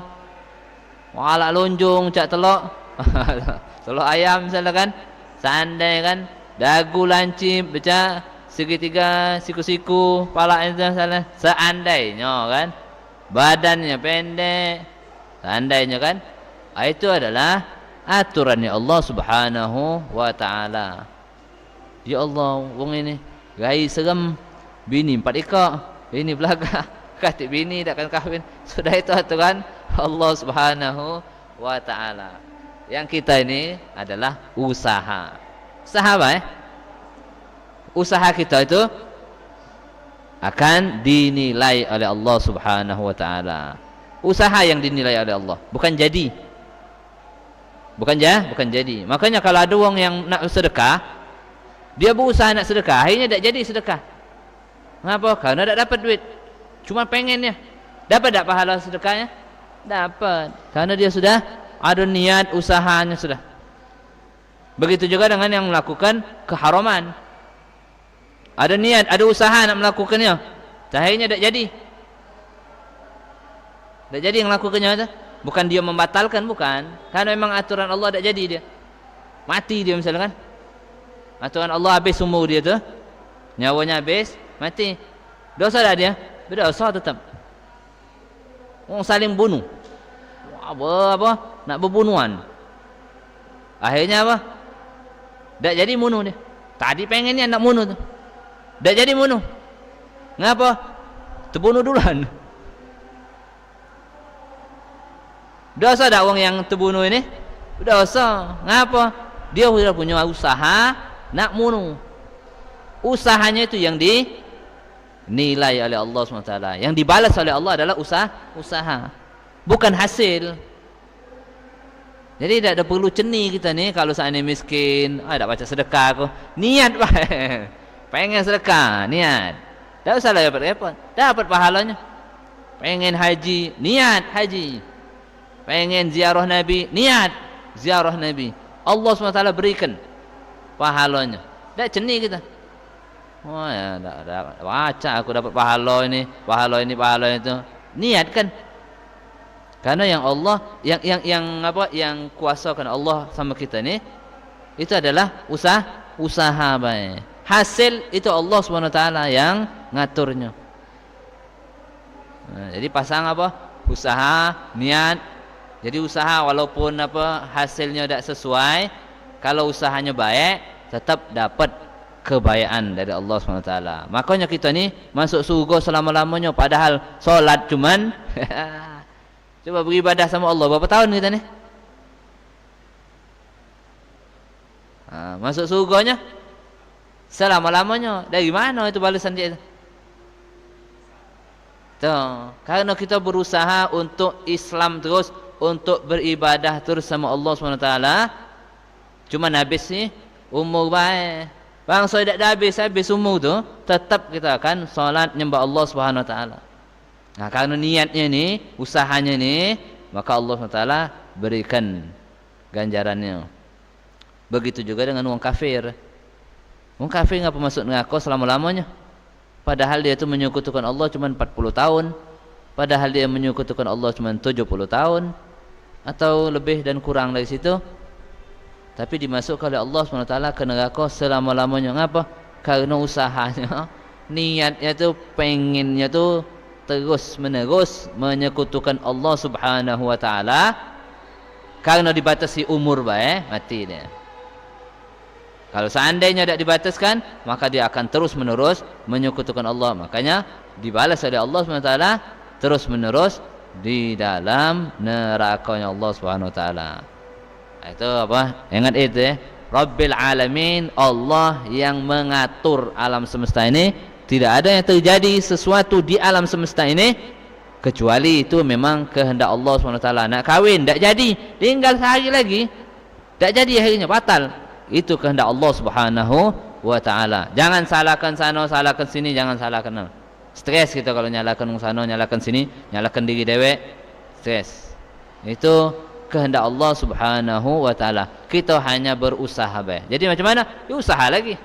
palak lonjong, cak telok, telok ayam misalnya kan, sandai kan, dagu lancip, baca segitiga, siku-siku, palak itu misalnya, seandainya kan, badannya pendek, seandainya kan, itu adalah aturannya Allah Subhanahu wa taala. Ya Allah, wong ini gai serem, bini 4 ekor, ini belaka, kata bini takkan kahwin. Sudah itu aturan Allah Subhanahu wa taala. Yang kita ini adalah usaha. Usaha apa? Usaha kita itu akan dinilai oleh Allah Subhanahu wa taala. Usaha yang dinilai oleh Allah, bukan jadi. Bukan jadi. Makanya kalau ada orang yang nak sedekah, dia berusaha nak sedekah, akhirnya tak jadi sedekah. Kenapa? Karena tak dapat duit. Cuma pengennya. Dapat tak pahala sedekahnya? Dapat. Karena dia sudah ada niat usahanya sudah. Begitu juga dengan yang melakukan keharaman. Ada niat, ada usaha nak melakukannya. Akhirnya tak jadi. Tak jadi yang melakukannya itu. Bukan dia membatalkan, bukan. Karena memang aturan Allah tak jadi dia. Mati dia misalnya kan. Aturan Allah habis umur dia tu, nyawanya habis, mati. Dosa tak dia? Berdosa tetap. Orang saling bunuh. Apa? Nak berbunuhan. Akhirnya apa? Tak jadi bunuh dia. Tadi pengennya nak bunuh tu. Tak jadi bunuh. Ngapa? Terbunuh duluan. Dosa tak orang yang terbunuh ini? Dosa. Ngapa? Dia sudah punya usaha nak bunuh. Usahanya itu yang dinilai oleh Allah SWT. Yang dibalas oleh Allah adalah usaha. Bukan hasil. Jadi tak ada perlu ceni kita ni. Kalau seandainya miskin, tak baca sedekah aku. Niat pengen sedekah, niat. Tak usah lah repot-repot. Dapat pahalanya. Pengen haji, niat haji. Pengen ziarah Nabi, niat ziarah Nabi. Allah SWT berikan pahalanya. Tak ceni kita. Oh ya, tak baca aku dapat pahala ini, pahala itu. Niatkan. Karena yang Allah yang kuasakan Allah sama kita ni, itu adalah usaha baik. Hasil itu Allah SWT yang ngaturnya. Jadi pasang apa? Usaha, niat. Jadi usaha walaupun hasilnya tidak sesuai, kalau usahanya baik, tetap dapat kebaikan dari Allah SWT. Makanya kita ni masuk surga selama-lamanya, padahal solat cuman coba beribadah sama Allah berapa tahun kita ni? Masuk surganya selama-lamanya. Dari mana itu balasan dia itu? Tuh, karena kita berusaha untuk Islam terus, untuk beribadah terus sama Allah SWT. Cuma habis ni umur baik. Bangsa tidak habis umur tu, tetap kita akan solat nyembah Allah SWT. Nah, karena niatnya ni, usahanya ni, maka Allah SWT berikan ganjarannya. Begitu juga dengan orang kafir. Orang kafir ngapa masuk neraka selama-lamanya? Padahal dia itu menyekutukan Allah cuma 40 tahun. Padahal dia menyekutukan Allah cuma 70 tahun atau lebih dan kurang dari situ. Tapi dimasukkan oleh Allah SWT ke neraka selama-lamanya. Ngapa? Karena usahanya, niatnya tu pengennya tu terus menerus menyekutukan Allah Subhanahu wa taala. Karena dibatasi umur mati dia. Kalau seandainya tidak dibataskan, maka dia akan terus menerus menyekutukan Allah. Makanya dibalas oleh Allah SWT terus menerus di dalam nerakanya Allah Subhanahu wa taala. Itu apa? Ingat itu ya. Rabbil alamin, Allah yang mengatur alam semesta ini. Tidak ada yang terjadi sesuatu di alam semesta ini kecuali itu memang kehendak Allah SWT. Nak kahwin tak jadi, tinggal sehari lagi tak jadi, akhirnya batal. Itu kehendak Allah Subhanahu wa taala. Jangan salahkan sana, salahkan sini, jangan salahkan. Stres kita kalau nyalakan sana, nyalakan sini, nyalakan diri dewek, stres. Itu kehendak Allah Subhanahu wa taala. Kita hanya berusaha baik. Jadi macam mana? Ya, usaha lagi.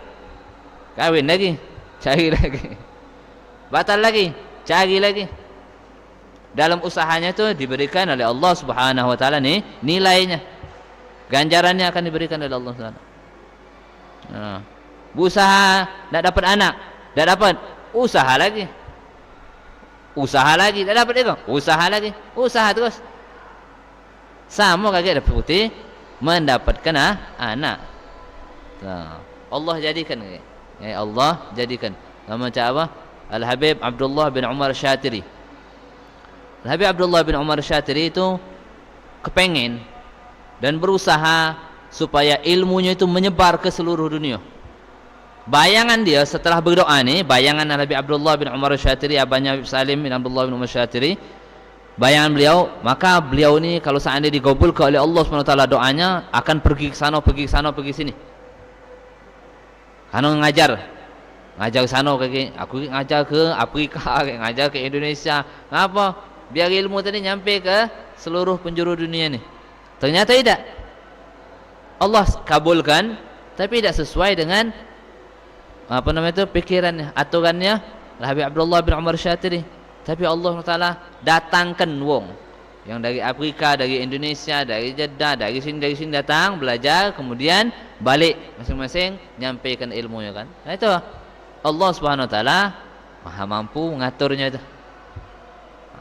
Kahwin lagi, cari lagi. Batal lagi, cari lagi. Dalam usahanya itu diberikan oleh Allah Subhanahu wa taala nih nilainya. Ganjarannya akan diberikan oleh Allah Subhanahu. Nah, berusaha tak dapat anak, tak dapat, usaha lagi. Usaha lagi, tak dapat itu, usaha lagi. Usaha terus. Sama kaget dapat putih mendapatkan anak. Nah, Allah jadikan, ya Allah jadikan. Nama macam apa? Al-Habib Abdullah bin Umar Syatiri. Al-Habib Abdullah bin Umar Syatiri itu kepengen dan berusaha supaya ilmunya itu menyebar ke seluruh dunia. Bayangan dia setelah berdoa ni, bayangan Al-Habib Abdullah bin Umar Syatiri, abahnya Habib Salim bin Abdullah bin Umar Syatiri, bayangan beliau, maka beliau ni kalau seandainya digabulkan oleh Allah SWT doanya, akan pergi ke sana, pergi ke sana, pergi sini. Karena ngajar ke sana, aku ngajar ke Afrika, ngajar ke Indonesia. Kenapa? Biar ilmu tadi nyampe ke seluruh penjuru dunia ni. Ternyata tidak. Allah kabulkan, tapi tidak sesuai dengan apa namanya itu pikirannya, aturannya Habib Abdullah bin Umar Syatiri. Tapi Allah Taala datangkan wong yang dari Afrika, dari Indonesia, dari Jeddah, dari sini datang belajar, kemudian balik masing-masing nyampaikan ilmunya kan. Nah itu Allah Subhanahu wa taala Maha mampu mengaturnya itu.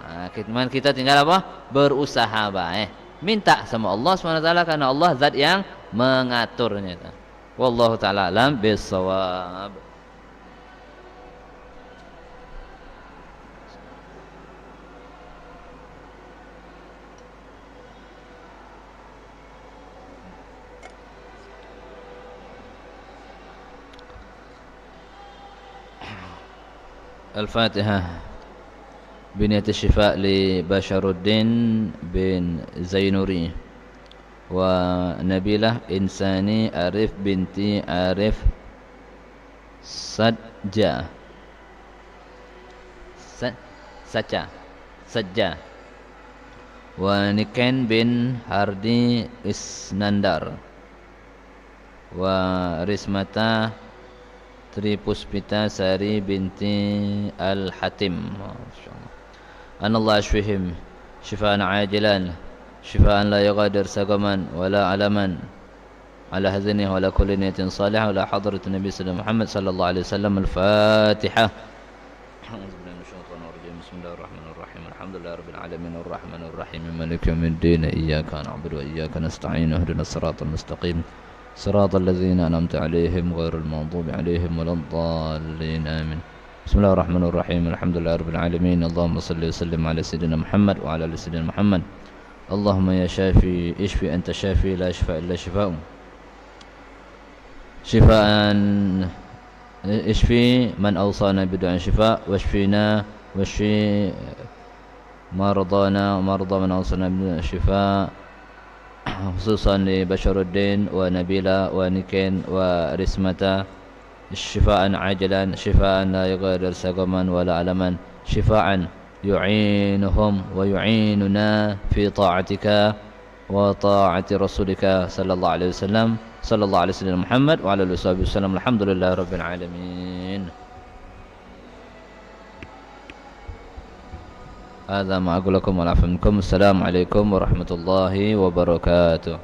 Nah, kita tinggal apa? Berusaha baik. Minta sama Allah Subhanahu wa taala karena Allah zat yang mengaturnya itu. Wallahu taala alam bisawab. الفاتحة بنية الشفاء لبشر الدين بن زينوري ونبيلة إنساني عارف بنتي عارف سجا ونكين بن هاردي إسنندر ورسمتا Tripuspita Sari binti Al-Hatim. Anallah ashfihim shifaan ajilan shifaan la yughadir saqaman wala alaman ala hadhini wala kulli niyatin salihah wala hadrat Nabi Muhammad sallallahu alaihi wasallam. Al-Fatiha. Bismillahirrahmanirrahim. Alhamdulillahirabbil alamin arrahmanir rahim maliki yaumiddin iyyaka na'budu wa iyyaka nasta'in ihdinas siratal mustaqim صراط الذين أنعمت عليهم غير المغضوب عليهم ولا الضالين آمين. بسم الله الرحمن الرحيم. الحمد لله رب العالمين. اللهم صل وسلم على سيدنا محمد وعلى آل سيدنا محمد. اللهم يا شافي اشفي أنت شافي لا شفاء إلا شفاء شفاء اشفي من أوصانا بدعاء شفاء واشفينا واشفي مرضانا ومرضى من أوصانا بدعاء شفاء خصوصا لبشر الدين ونبيلة ونكين ورسمة شفاء عاجلا شفاء لا يغادر سقما ولا ألما شفاء يعينهم ويعيننا في طاعتك وطاعة رسولك صلى الله عليه وسلم Sallallahu alaihi wasallam Muhammad wa ala alihi wasallam. Alhamdulillahi rabbil alamin. هذا ما أقول لكم والعفو منكم. السلام عليكم ورحمة الله وبركاته.